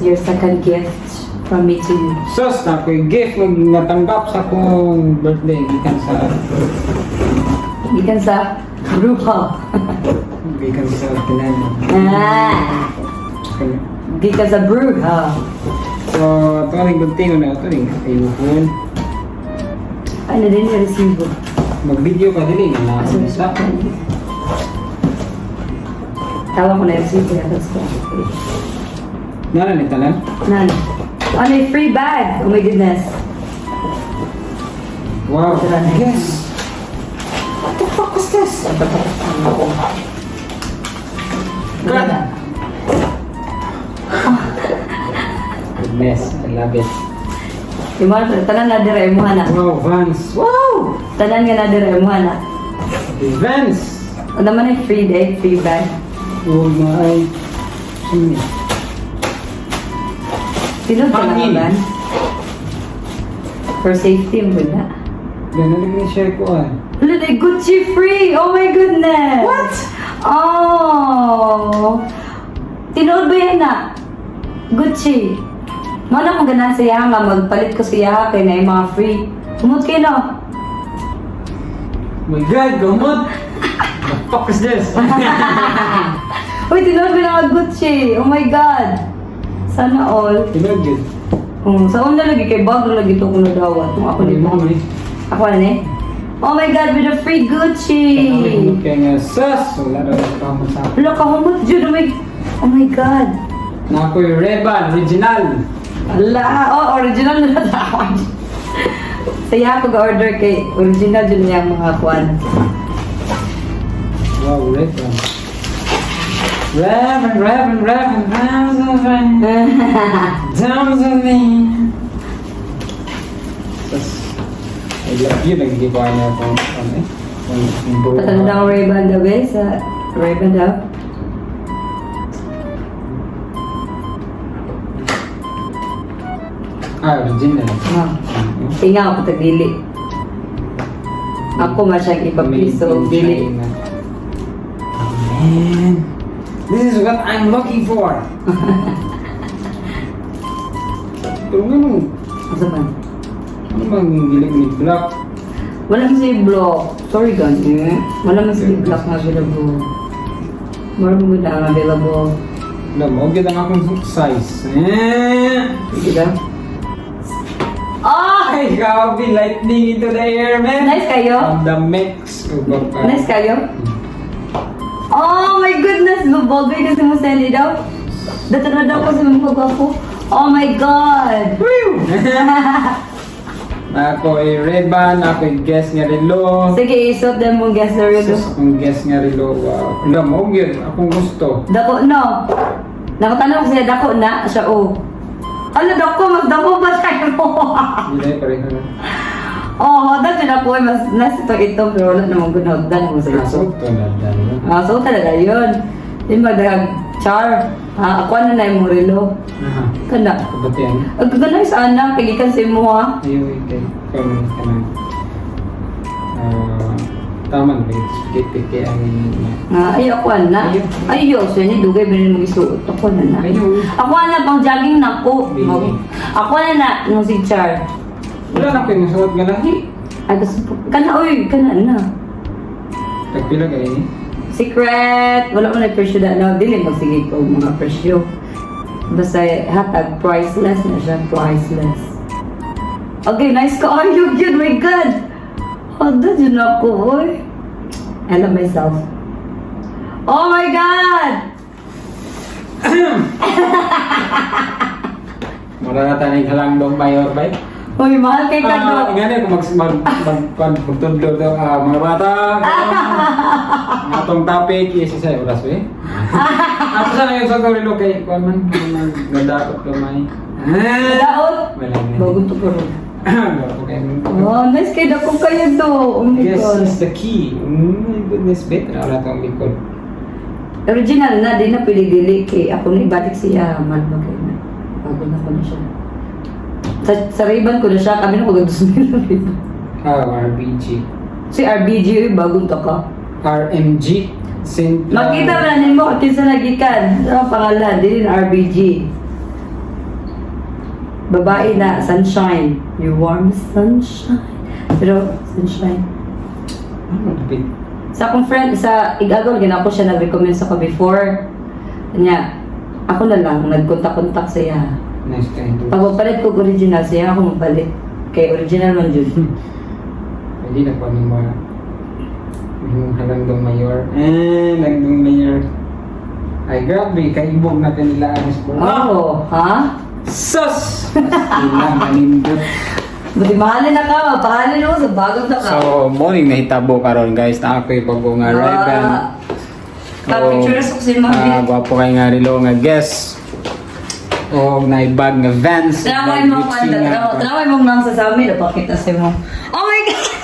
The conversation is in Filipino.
your second gift from me to you. Sus, na ako'y gift mag natanggap sa akong birthday. Gikan sa bruha. Gikan sa kinano. Gikan sa bruha. So, ito ang gunting na ito rin. Ayun. Ano din yung resibo? Mag-video ka din eh. Isa. Tawag ko na yung resibo. Nana ni tanan? Nan. On a free bag. Oh my goodness. Wow. Yes. What the fuck is this? God. Goodness, I love it. Yung mga tanan na dire mo hana. Wow, Vans. Wow! Tanan nga na dire mo hana. Vans. Ano naman yung free day, free bag. Oh my. Sino? Tinod ka Hangin. na ba? For safety, mo na. Ganun na share ko ah. Look, they Gucci free! Oh my goodness! What? Oh! Tinood ba yan na? Gucci. Mana mo ganan siya nga magpalit ko siya kay na yung mga free. Umot kayo no? Oh my God, gamot! The fuck is this? Uy, tinood ba na Gucci? Oh my God! Sana all. Tinod yun. Sa una lagi kay bago lagi ito kung nagawat. Kung ako Ano nito. mo kami? Ako na eh. Oh my God, with a free Gucci! Kaya nga, sus! Wala na rin pa mo sa akin. Look, kahumot dyan. Oh my God! Na ako'y Reban, original. Ala, oh, original na tawag. Saya ako ga-order kay original dyan niya mga kuwan. Wow, Reban. Reban. Diamonds on me. Sus. I love you. Nag-giveaway niya akong ano eh. Kung buo. Patanda ko Ray-Ban daw eh, sa Ray-Ban daw. Original. Tinga ako tagdili. Ako masyang ipapiso, dili. Man, this is what I'm looking for. Pero ganun, Asa ba? ano bang gilig ni Black? Wala man si block. Sorry ganyan. Wala man si block na available. More mo na available. Alam mo, ganda nga akong size. Sige daw. Ay, grabe, lightning into the air, man. Nice kayo? On the mix. Nice kayo? Oh my goodness! Lubogay kasi mo sali daw. Dito na daw kasi mga ko. Oh my God! Woo! Ako ay Reban, ako ay guest nga relo. Sige, isot din mong guess na rin. Sus, akong guest nga relo. Wow. Alam mo, yun, akong gusto. Dako, no. Nakatanong ko siya, dako na. Siya, oh. Ano, dako? Mas dako ba tayo mo? Hindi, pareho na. Oh, dati na po, mas nasa ito, pero wala namang gunagdan mo sa ito. Nasok to na dahil. So talaga yun. Yung magdagag char. Ako na na yung murilo. Aha. Kana. Kabatian. Ang gagana sa anak, pigikan si mo ha. Ayaw, ito. Kung kanang. Tama na, piki ang Ay, ako na. Ayaw, so yun, dugay ba rin mo isuot. Ako na. Ayaw. Ako na, pang jogging na ko. Ako na, nung si Char. Wala na ko yung suot nga lahi. Ay, gusto po. Kana, uy, kana na. Tagpila ka ini. Secret! Wala mo na presyo na. No, dili magsige ko mga presyo. Basta hatag, priceless na siya. Priceless. Okay, nice ka. Ay, you good. My God! Handa dyan ako, oy. I love myself. Oh my God! Mura na tanig halang mayor ba? Uy, mahal kay ka do. Ingani kung magtudlo daw mga bata. Ang atong topic is sa oras eh. Ato sa ngayon sa Torilo kay kuan man nadakot gamay. Daot? Wala na. Bagong to pero. Okay. Oh, nice kay dako kayo to. Oh my Yes, God. is the key. My goodness, better na tong likod. Original na, di na pwede dili kay ako na ibalik siya. Malbagay na. Bago na ko na siya. Sa Ray-Ban ko na siya, kami na mag-2 nila Ray-Ban. RBG. Si RBG, bagong taka. RMG. Saint Makita ba natin mo, kinsa nagikan? Ano ang pangalan? Dili na RBG. Babae na, sunshine. You warm sunshine. Pero, sunshine. Ano, tapik? Sa akong friend, sa igagaw, ginako siya nag-recommend sa ko before. Kanya, ako na lang, nagkontak-kontak siya. Nice kayo. Pag mapalit ko original, siya ako mapalit. Kay original man dyan. Hindi na po yung mga yung halangdong mayor. Halangdong mayor. Ay, grabe, kaibog natin nila anis ko. Oo, ha? Sus! Ilang manindot. Buti mahalin na ka, mapahalin mo sa bagong na ka. So, morning na hitabo karon guys. Na ako'y pag-unga riban. Pictures ko si Mami. Gwapo kayo nga rilo nga guest. O, naibag nga Vans. Tramay mo, tramay mo nang sa amin, napakita si mo. Oh my God!